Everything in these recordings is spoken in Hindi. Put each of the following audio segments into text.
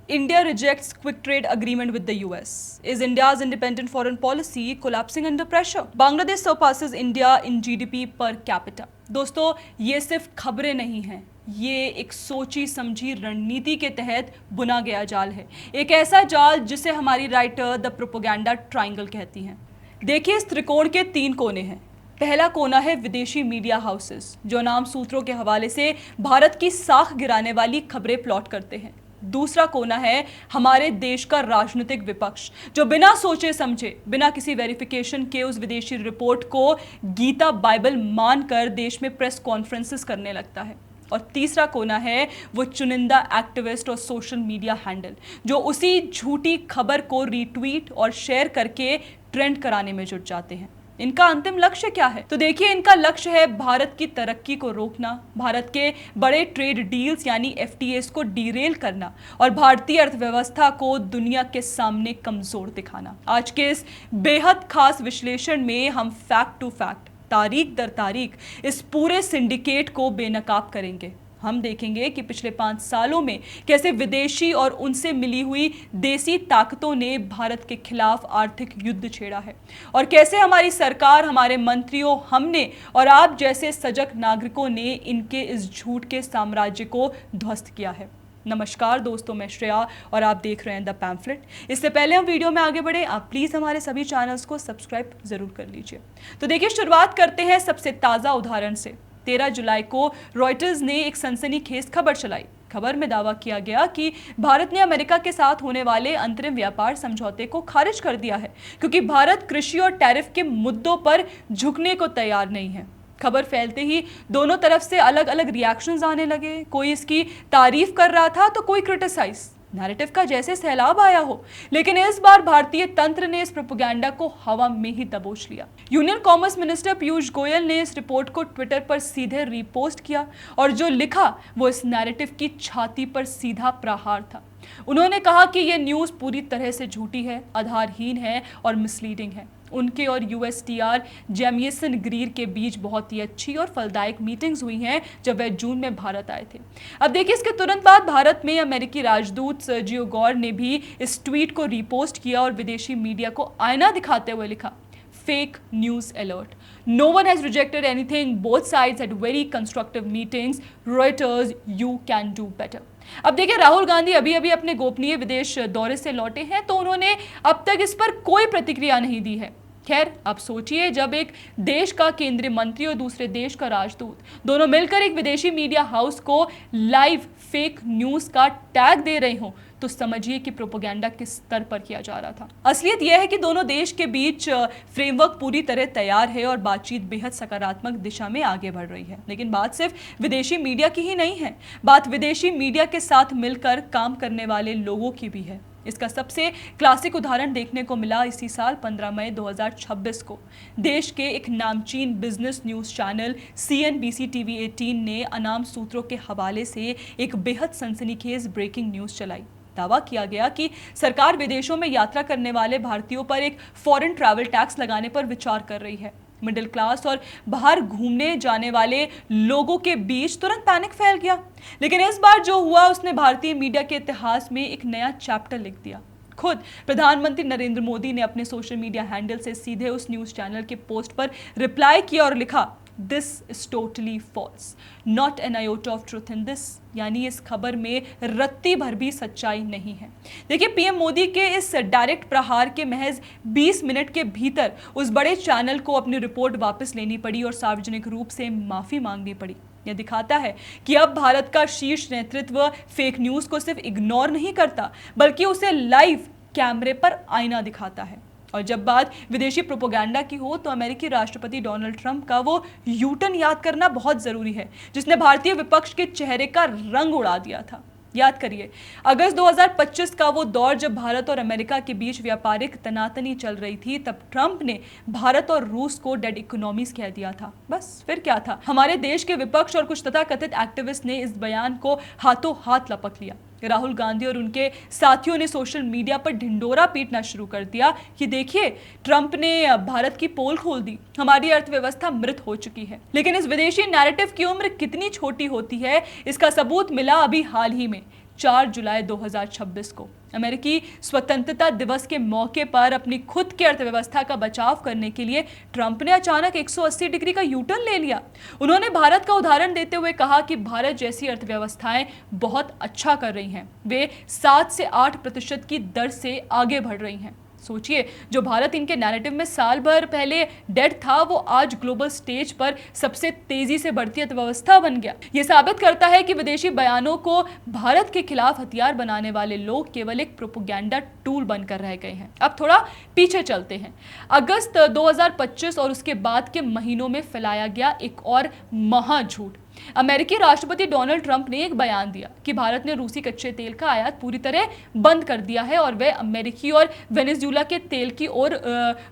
India rejects quick trade agreement with the US. Is India's independent foreign policy collapsing under pressure? Bangladesh surpasses India in GDP per capita. दोस्तों, ये सिर्फ खबरें नहीं हैं, ये एक सोची समझी रणनीति के तहत बुना गया जाल है। एक ऐसा जाल जिसे हमारी राइटर द प्रोपेगेंडा ट्रायंगल कहती हैं। देखिए, इस त्रिकोण के 3 कोने हैं। पहला कोना है विदेशी मीडिया हाउसेस, जो नाम सूत्रों के हवाले से भारत की साख गिराने वाली खबरें प्लॉट करते हैं। दूसरा कोना है हमारे देश का राजनीतिक विपक्ष, जो बिना सोचे समझे, बिना किसी वेरिफिकेशन के उस विदेशी रिपोर्ट को गीता बाइबल मानकर देश में प्रेस कॉन्फ्रेंसेस करने लगता है। और तीसरा कोना है वो चुनिंदा एक्टिविस्ट और सोशल मीडिया हैंडल, जो उसी झूठी खबर को रीट्वीट और शेयर करके ट्रेंड कराने में जुट जाते हैं। इनका अंतिम लक्ष्य क्या है? तो देखिए, इनका लक्ष्य है भारत की तरक्की को रोकना, भारत के बड़े ट्रेड डील्स यानी एफटीएस को डीरेल करना और भारतीय अर्थव्यवस्था को दुनिया के सामने कमजोर दिखाना। आज के इस बेहद खास विश्लेषण में हम फैक्ट टू फैक्ट, तारीख दर तारीख इस पूरे सिंडिकेट को बेनकाब करेंगे। हम देखेंगे कि पिछले 5 सालों में कैसे विदेशी और उनसे मिली हुई देसी ताकतों ने भारत के खिलाफ आर्थिक युद्ध छेड़ा है और कैसे हमारी सरकार, हमारे मंत्रियों, हमने और आप जैसे सजग नागरिकों ने इनके इस झूठ के साम्राज्य को ध्वस्त किया है। नमस्कार दोस्तों, मैं श्रेया और आप देख रहे हैं द पैम्फलेट। इससे पहले हम वीडियो में आगे बढ़े, आप प्लीज हमारे सभी चैनल्स को सब्सक्राइब जरूर कर लीजिए। तो देखिए, शुरुआत करते हैं सबसे ताज़ा उदाहरण से। 13 जुलाई को रॉयटर्स ने एक सनसनीखेज खबर चलाई। खबर में दावा किया गया कि भारत ने अमेरिका के साथ होने वाले अंतरिम व्यापार समझौते को खारिज कर दिया है, क्योंकि भारत कृषि और टैरिफ के मुद्दों पर झुकने को तैयार नहीं है। खबर फैलते ही दोनों तरफ से अलग अलग रिएक्शंस आने लगे। कोई इसकी तारीफ कर रहा था तो कोई क्रिटिसाइज। नैरेटिव का जैसे सैलाब आया हो, लेकिन इस बार भारतीय तंत्र ने इस प्रोपेगेंडा को हवा में ही दबोच लिया। Union commerce minister Piyush Goyal ने इस रिपोर्ट को ट्विटर पर सीधे रीपोस्ट किया और जो लिखा वो इस नैरेटिव की छाती पर सीधा प्रहार था। उन्होंने कहा कि यह न्यूज़ पूरी तरह से झूठी है, आधारहीन है और मिसलीडिंग है। उनके और यूएसटीआर जेमिसन ग्रीर के बीच बहुत ही अच्छी और फलदायक मीटिंग्स हुई हैं जब वह जून में भारत आए थे। अब देखिए, इसके तुरंत बाद भारत में अमेरिकी राजदूत सर्जियो गौर ने भी इस ट्वीट को रीपोस्ट किया और विदेशी मीडिया को आईना दिखाते हुए लिखा, fake news alert, no one has rejected anything, both sides had very constructive meetings, Reuters, you can do better। अब देखिए, राहुल गांधी अभी अभी अपने गोपनीय विदेश दौरे से लौटे हैं, तो उन्होंने अब तक इस पर कोई प्रतिक्रिया नहीं दी है। खैर, आप सोचिए, जब एक देश का केंद्रीय मंत्री और दूसरे देश का राजदूत दोनों मिलकर एक विदेशी मीडिया हाउस को लाइव फेक न्यूज़ का टैग दे रहे हों, तो समझिए कि प्रोपेगेंडा किस स्तर पर किया जा रहा था। असलियत यह है कि दोनों देश के बीच फ्रेमवर्क पूरी तरह तैयार है और बातचीत बेहद सकारात्मक दिशा में आगे बढ़ रही है। लेकिन बात सिर्फ विदेशी मीडिया की ही नहीं है, बात विदेशी मीडिया के साथ मिलकर काम करने वाले लोगों की भी है। इसका सबसे क्लासिक उदाहरण देखने को मिला इसी साल 15 मई 2026 को। देश के एक नामचीन business news channel CNBC TV 18 ने अनाम सूत्रों के हवाले से एक बेहद सनसनीखेज ब्रेकिंग न्यूज़ चलाई। दावा किया गया कि सरकार विदेशों में यात्रा करने वाले भारतीयों पर एक फॉरेन ट्रैवल टैक्स लगाने पर विचार कर रही है। मिडिल क्लास और बाहर घूमने जाने वाले लोगों के बीच तुरंत पैनिक फैल गया। लेकिन इस बार जो हुआ, उसने भारतीय मीडिया के इतिहास में एक नया चैप्टर लिख दिया। खुद प्रधानमंत्री नरेंद्र मोदी ने अपने सोशल मीडिया हैंडल से सीधे उस न्यूज़ चैनल के पोस्ट पर रिप्लाई किया और लिखा, this is totally false, not an iota of truth in this, यानी इस खबर में रत्ती भर भी सच्चाई नहीं है। देखिए, पीएम मोदी के इस डायरेक्ट प्रहार के महज 20 मिनट के भीतर उस बड़े चैनल को अपनी रिपोर्ट वापस लेनी पड़ी और सार्वजनिक रूप से माफी मांगनी पड़ी। यह दिखाता है कि अब भारत का शीर्ष नेतृत्व फेक न्यूज़ को सिर्फ इग्नोर नहीं करता, बल्कि उसे लाइव कैमरे पर आईना दिखाता है। और जब बात विदेशी प्रोपेगेंडा की हो, तो अमेरिकी राष्ट्रपति डोनाल्ड ट्रंप का वो यूटर्न याद करना बहुत ज़रूरी है, जिसने भारतीय विपक्ष के चेहरे का रंग उड़ा दिया था। याद करिए, अगस्त 2025 का वो दौर जब भारत और अमेरिका के बीच व्यापारिक तनातनी चल रही थी, तब ट्रंप ने भारत और रूस को डेड इकोनॉमीज कह दिया था। बस फिर क्या था, हमारे देश के विपक्ष और कुछ तथाकथित एक्टिविस्ट ने इस बयान को हाथों हाथ लपक लिया। राहुल गांधी और उनके साथियों ने सोशल मीडिया पर ढिंडोरा पीटना शुरू कर दिया कि देखिए, ट्रंप ने भारत की पोल खोल दी, हमारी अर्थव्यवस्था मृत हो चुकी है। लेकिन इस विदेशी नैरेटिव की उम्र कितनी छोटी होती है, इसका सबूत मिला अभी हाल ही में। 4 जुलाई 2026 को। अमेरिकी स्वतंत्रता दिवस के मौके पर अपनी खुद की अर्थव्यवस्था का बचाव करने के लिए ट्रंप ने अचानक 180 डिग्री का यू टर्न ले लिया। उन्होंने भारत का उदाहरण देते हुए कहा कि भारत जैसी अर्थव्यवस्थाएं बहुत अच्छा कर रही हैं, वे 7 से 8% की दर से आगे बढ़ रही हैं। सोचिए, जो भारत इनके नैरेटिव में साल भर पहले डेड था, वो आज ग्लोबल स्टेज पर सबसे तेजी से बढ़ती अर्थव्यवस्था बन गया। ये साबित करता है कि विदेशी बयानों को भारत के खिलाफ हथियार बनाने वाले लोग केवल एक प्रोपेगेंडा टूल बनकर रह गए हैं। अब थोड़ा पीछे चलते हैं। अगस्त 2025 और उसके बाद के महीनों में फैलाया गया एक और महाझूठ। अमेरिकी राष्ट्रपति डोनाल्ड ट्रंप ने एक बयान दिया कि भारत ने रूसी कच्चे तेल का आयात पूरी तरह बंद कर दिया है और वह अमेरिकी और वेनेजुएला के तेल की ओर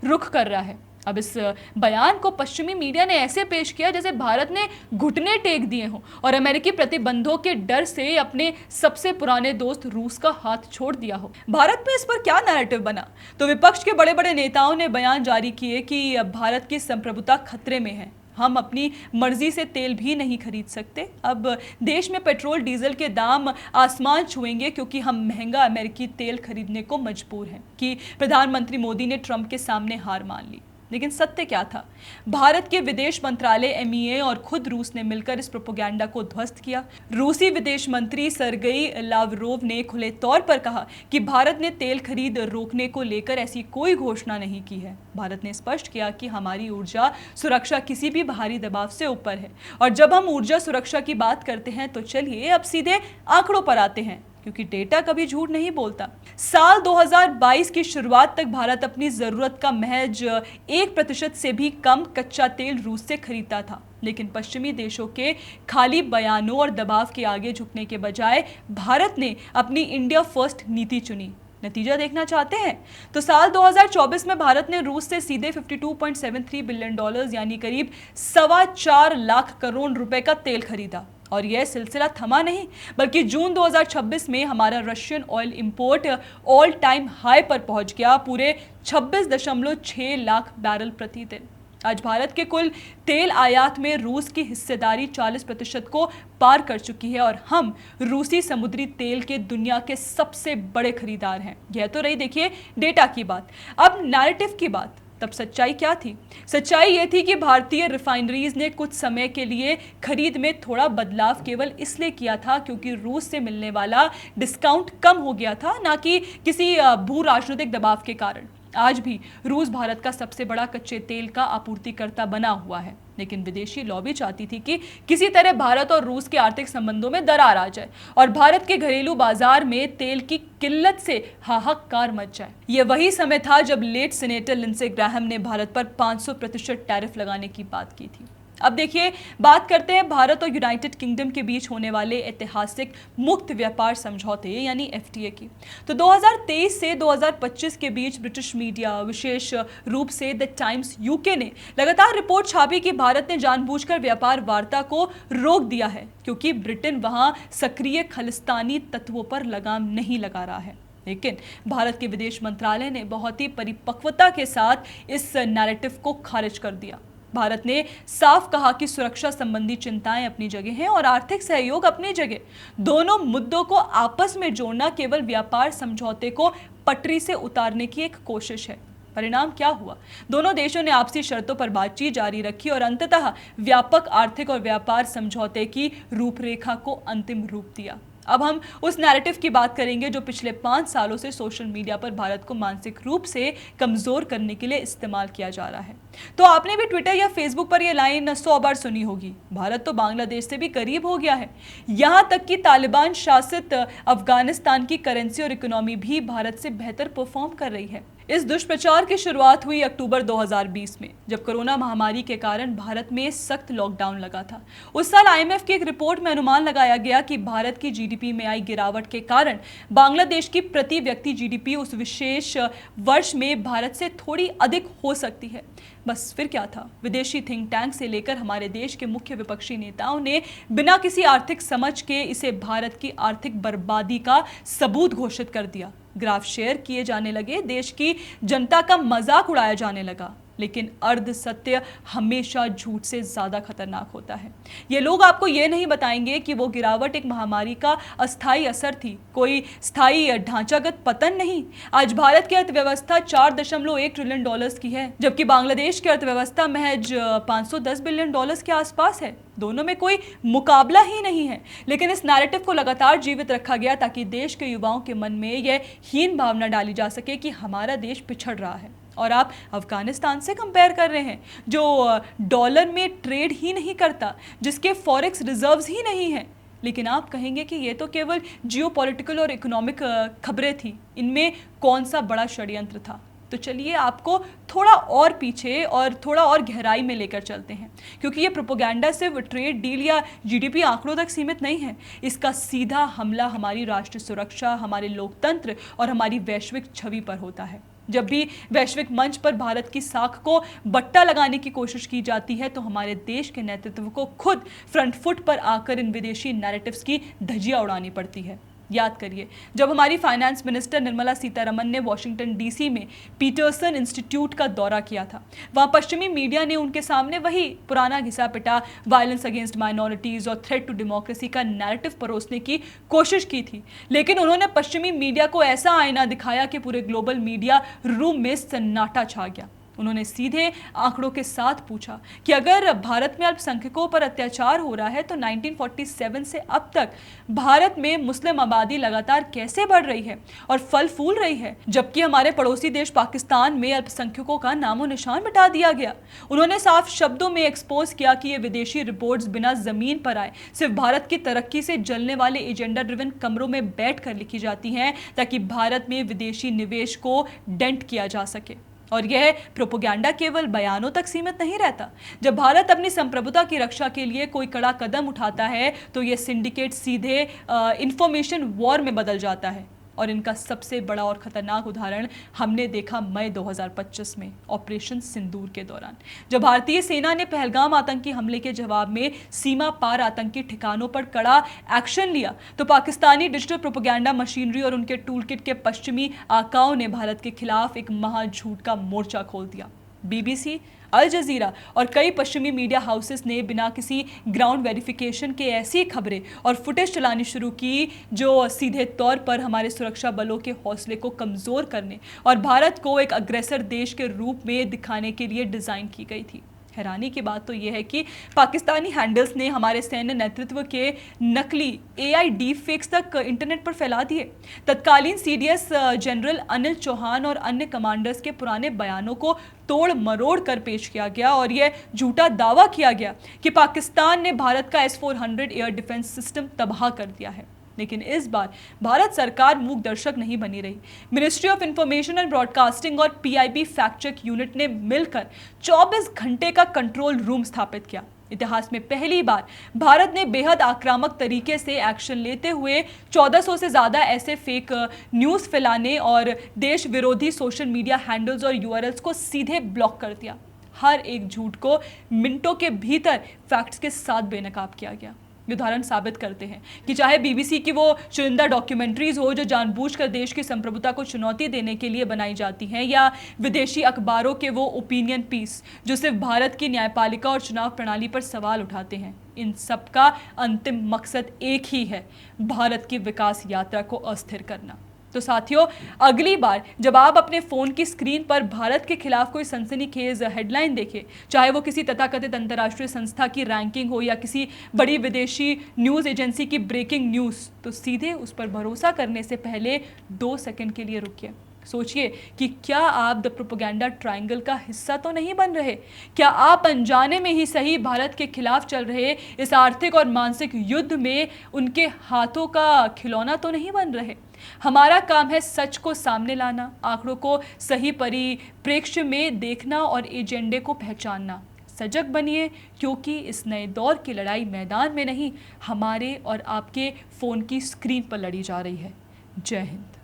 रुख कर रहा है। अब इस बयान को पश्चिमी मीडिया ने ऐसे पेश किया जैसे भारत ने घुटने टेक दिए हों और अमेरिकी प्रतिबंधों के डर से अपने सबसे पुराने दोस्त रूस का हाथ छोड़ दिया हो। भारत में इस पर क्या नैरेटिव बना? तो विपक्ष के बड़े बड़े नेताओं ने बयान जारी किए कि भारत की संप्रभुता खतरे में है, हम अपनी मर्जी से तेल भी नहीं खरीद सकते। अब देश में पेट्रोल डीजल के दाम आसमान छुएंगे क्योंकि हम महंगा अमेरिकी तेल खरीदने को मजबूर हैं, कि प्रधानमंत्री मोदी ने ट्रंप के सामने हार मान ली। लेकिन सत्य क्या था? भारत के विदेश मंत्रालय एमईए और खुद रूस ने मिलकर इस प्रोपेगेंडा को ध्वस्त किया। रूसी विदेश मंत्री सर्गेई लावरोव ने खुले तौर पर कहा कि भारत ने तेल खरीद रोकने को लेकर ऐसी कोई घोषणा नहीं की है। भारत ने स्पष्ट किया कि हमारी ऊर्जा सुरक्षा किसी भी बाहरी दबाव से ऊपर है। और जब हम ऊर्जा सुरक्षा की बात करते हैं तो चलिए अब सीधे आंकड़ों पर आते हैं, क्योंकि डेटा कभी झूठ नहीं बोलता। साल 2022 की शुरुआत तक भारत अपनी जरूरत का महज 1% से भी कम कच्चा तेल रूस से खरीदता था। लेकिन पश्चिमी देशों के खाली बयानों और दबाव के आगे झुकने के बजाय भारत ने अपनी इंडिया फर्स्ट नीति चुनी। नतीजा देखना चाहते हैं तो साल 2024 में भारत ने रूस से सीधे $52.73 बिलियन यानी करीब 4.25 लाख करोड़ रुपए का तेल खरीदा। और यह सिलसिला थमा नहीं, बल्कि जून 2026 में हमारा Russian oil import all time high पर पहुंच गया, पूरे 26.6 लाख बैरल प्रति दिन। आज भारत के कुल तेल आयात में रूस की हिस्सेदारी 40% को पार कर चुकी है और हम रूसी समुद्री तेल के दुनिया के सबसे बड़े खरीदार हैं। यह तो रही देखिए डेटा की बात। अब नैरेटिव की बात। तब सच्चाई क्या थी? सच्चाई यह थी कि भारतीय रिफाइनरीज ने कुछ समय के लिए खरीद में थोड़ा बदलाव केवल इसलिए किया था क्योंकि रूस से मिलने वाला डिस्काउंट कम हो गया था, ना कि किसी भू राजनीतिक दबाव के कारण। आज भी रूस भारत का सबसे बड़ा कच्चे तेल का आपूर्तिकर्ता बना हुआ है, लेकिन विदेशी लॉबी चाहती थी कि किसी तरह भारत और रूस के आर्थिक संबंधों में दरार आ जाए और भारत के घरेलू बाजार में तेल की किल्लत से हाहाकार मच जाए। यह वही समय था जब लेट सीनेटर लिंडसे ग्राहम ने भारत पर 500% टैरिफ लगाने की बात की थी। अब देखिए, बात करते हैं भारत और यूनाइटेड किंगडम के बीच होने वाले ऐतिहासिक मुक्त व्यापार समझौते यानी एफटीए की। तो 2023 से 2025 के बीच ब्रिटिश मीडिया, विशेष रूप से द टाइम्स यूके ने लगातार रिपोर्ट छापी कि भारत ने जानबूझकर व्यापार वार्ता को रोक दिया है क्योंकि ब्रिटेन वहां सक्रिय खालिस्तानी तत्वों पर लगाम नहीं लगा रहा है। लेकिन भारत के विदेश मंत्रालय ने बहुत ही परिपक्वता के साथ इस नैरेटिव को खारिज कर दिया। भारत ने साफ कहा कि सुरक्षा संबंधी चिंताएं अपनी जगह हैं और आर्थिक सहयोग अपनी जगह। दोनों मुद्दों को आपस में जोड़ना केवल व्यापार समझौते को पटरी से उतारने की एक कोशिश है। परिणाम क्या हुआ? दोनों देशों ने आपसी शर्तों पर बातचीत जारी रखी और अंततः व्यापक आर्थिक और व्यापार समझौते की रूपरेखा को अंतिम रूप दिया। अब हम उस नैरेटिव की बात करेंगे जो पिछले 5 सालों से सोशल मीडिया पर भारत को मानसिक रूप से कमजोर करने के लिए इस्तेमाल किया जा रहा है। तो आपने भी ट्विटर या फेसबुक पर यह लाइन 100 बार सुनी होगी, भारत तो बांग्लादेश से भी करीब हो गया है। यहां तक कि तालिबान शासित अफगानिस्तान की करेंसी और इकोनॉमी भी भारत से बेहतर परफॉर्म कर रही है। इस दुष्प्रचार की शुरुआत हुई अक्टूबर 2020 में, जब कोरोना महामारी के कारण भारत में सख्त लॉकडाउन लगा था। उस साल आईएमएफ की एक रिपोर्ट में अनुमान लगाया गया कि भारत की जीडीपी में आई गिरावट के कारण बांग्लादेश की प्रति व्यक्ति जीडीपी उस विशेष वर्ष में भारत से थोड़ी अधिक हो सकती है। बस फिर क्या था? विदेशी थिंक टैंक से लेकर हमारे देश के मुख्य विपक्षी नेताओं ने बिना किसी आर्थिक समझ के इसे भारत की आर्थिक बर्बादी का सबूत घोषित कर दिया। ग्राफ शेयर किए जाने लगे, देश की जनता का मजाक उड़ाया जाने लगा। लेकिन अर्ध सत्य हमेशा झूठ से ज्यादा खतरनाक होता है। ये लोग आपको ये नहीं बताएंगे कि वो गिरावट एक महामारी का अस्थायी असर थी, कोई स्थायी ढांचागत पतन नहीं। आज भारत की अर्थव्यवस्था 4.1 ट्रिलियन डॉलर्स की है, जबकि बांग्लादेश की अर्थव्यवस्था महज 510 बिलियन डॉलर्स के आसपास है। दोनों में कोई मुकाबला ही नहीं है, लेकिन इस नैरेटिव को लगातार जीवित रखा गया ताकि देश के युवाओं के मन में यह हीन भावना डाली जा सके कि हमारा देश पिछड़ रहा है। और आप अफगानिस्तान से कंपेयर कर रहे हैं, जो डॉलर में ट्रेड ही नहीं करता, जिसके फॉरेक्स रिजर्व्स ही नहीं हैं। लेकिन आप कहेंगे कि ये तो केवल जियोपॉलिटिकल और इकोनॉमिक खबरें थी, इनमें कौन सा बड़ा षड्यंत्र था। तो चलिए आपको थोड़ा और पीछे और थोड़ा और गहराई में लेकर चलते हैं, क्योंकि ये प्रोपोगंडा सिर्फ ट्रेड डील या जीडीपी आंकड़ों तक सीमित नहीं है। इसका सीधा हमला हमारी राष्ट्रीय सुरक्षा, हमारे लोकतंत्र और हमारी वैश्विक छवि पर होता है। जब भी वैश्विक मंच पर भारत की साख को बट्टा लगाने की कोशिश की जाती है, तो हमारे देश के नेतृत्व को खुद फ्रंट फुट पर आकर इन विदेशी नैरेटिव्स की धज्जियां उड़ानी पड़ती है। याद करिए, जब हमारी फाइनेंस मिनिस्टर निर्मला सीतारमन ने वॉशिंगटन डीसी में पीटरसन इंस्टीट्यूट का दौरा किया था, वहां पश्चिमी मीडिया ने उनके सामने वही पुराना घिसा पिटा वायलेंस अगेंस्ट माइनॉरिटीज और थ्रेट टू डेमोक्रेसी का नैरेटिव परोसने की कोशिश की थी। लेकिन उन्होंने पश्चिमी मीडिया को ऐसा आईना दिखाया कि पूरे ग्लोबल मीडिया रूम में सन्नाटा छा गया। उन्होंने सीधे आंकड़ों के साथ पूछा कि अगर भारत में अल्पसंख्यकों पर अत्याचार हो रहा है, तो 1947 से अब तक भारत में मुस्लिम आबादी लगातार कैसे बढ़ रही है और फल फूल रही है, जबकि हमारे पड़ोसी देश पाकिस्तान में अल्पसंख्यकों का नामो निशान मिटा दिया गया। उन्होंने साफ शब्दों में एक्सपोज किया कि ये विदेशी रिपोर्ट्स बिना जमीन पर आए सिर्फ भारत की तरक्की से जलने वाले एजेंडा ड्रिवन कमरों में बैठकर लिखी जाती हैं, ताकि भारत में विदेशी निवेश को डेंट किया जा सके। और यह प्रोपोगंडा केवल बयानों तक सीमित नहीं रहता। जब भारत अपनी संप्रभुता की रक्षा के लिए कोई कड़ा कदम उठाता है, तो यह सिंडिकेट सीधे इंफॉर्मेशन वॉर में बदल जाता है। और इनका सबसे बड़ा और खतरनाक उदाहरण हमने देखा मई 2025 में ऑपरेशन सिंदूर के दौरान, जब भारतीय सेना ने पहलगाम आतंकी हमले के जवाब में सीमा पार आतंकी ठिकानों पर कड़ा एक्शन लिया, तो पाकिस्तानी डिजिटल प्रोपेगेंडा मशीनरी और उनके टूलकिट के पश्चिमी आकाओं ने भारत के खिलाफ एक महाझूठ का मोर्चा खोल दिया। बीबीसी, अल जजीरा और कई पश्चिमी मीडिया हाउसेस ने बिना किसी ग्राउंड वेरिफिकेशन के ऐसी खबरें और फुटेज चलानी शुरू की, जो सीधे तौर पर हमारे सुरक्षा बलों के हौसले को कमज़ोर करने और भारत को एक अग्रेसर देश के रूप में दिखाने के लिए डिज़ाइन की गई थी। हैरानी की बात तो यह है कि पाकिस्तानी हैंडल्स ने हमारे सैन्य नेतृत्व के नकली AI डीप फेक्स तक इंटरनेट पर फैला दिए। तत्कालीन CDS जनरल अनिल चौहान और अन्य कमांडर्स के पुराने बयानों को तोड़ मरोड़ कर पेश किया गया और यह झूठा दावा किया गया कि पाकिस्तान ने भारत का S-400 एयर डिफेंस सिस्टम तबाह कर दिया है। लेकिन इस बार भारत सरकार मूक दर्शक नहीं बनी रही। Ministry of information and broadcasting और PIB फैक्ट चेक यूनिट ने मिलकर 24 घंटे का कंट्रोल रूम स्थापित किया। इतिहास में पहली बार भारत ने बेहद आक्रामक तरीके से एक्शन लेते हुए 1400 से ज्यादा ऐसे फेक न्यूज़ फैलाने और देश विरोधी सोशल मीडिया हैंडल्स और URLs को सीधे ब्लॉक कर दिया। हर एक झूठ को मिनटों के भीतर फैक्ट्स के साथ बेनकाब किया गया। उदाहरण साबित करते हैं कि चाहे BBC की वो चुनिंदा डॉक्यूमेंट्रीज हो जो जानबूझकर देश की संप्रभुता को चुनौती देने के लिए बनाई जाती हैं, या विदेशी अखबारों के वो ओपिनियन पीस जो सिर्फ भारत की न्यायपालिका और चुनाव प्रणाली पर सवाल उठाते हैं, इन सब का अंतिम मकसद एक ही है, भारत की विकास यात्रा को अस्थिर करना। तो साथियों, अगली बार जब आप अपने फ़ोन की स्क्रीन पर भारत के खिलाफ कोई सनसनीखेज हेडलाइन देखें, चाहे वो किसी तथाकथित अंतर्राष्ट्रीय संस्था की रैंकिंग हो या किसी बड़ी विदेशी न्यूज़ एजेंसी की ब्रेकिंग न्यूज़, तो सीधे उस पर भरोसा करने से पहले 2 सेकंड के लिए रुकिए। सोचिए कि क्या आप द प्रोपेगेंडा ट्रायंगल का हिस्सा तो नहीं बन रहे? क्या आप अनजाने में ही सही भारत के खिलाफ चल रहे इस आर्थिक और मानसिक युद्ध में उनके हाथों का खिलौना तो नहीं बन रहे? हमारा काम है सच को सामने लाना, आंकड़ों को सही परिप्रेक्ष्य में देखना और एजेंडे को पहचानना। सजग बनिए, क्योंकि इस नए दौर की लड़ाई मैदान में नहीं, हमारे और आपके फ़ोन की स्क्रीन पर लड़ी जा रही है। जय हिंद।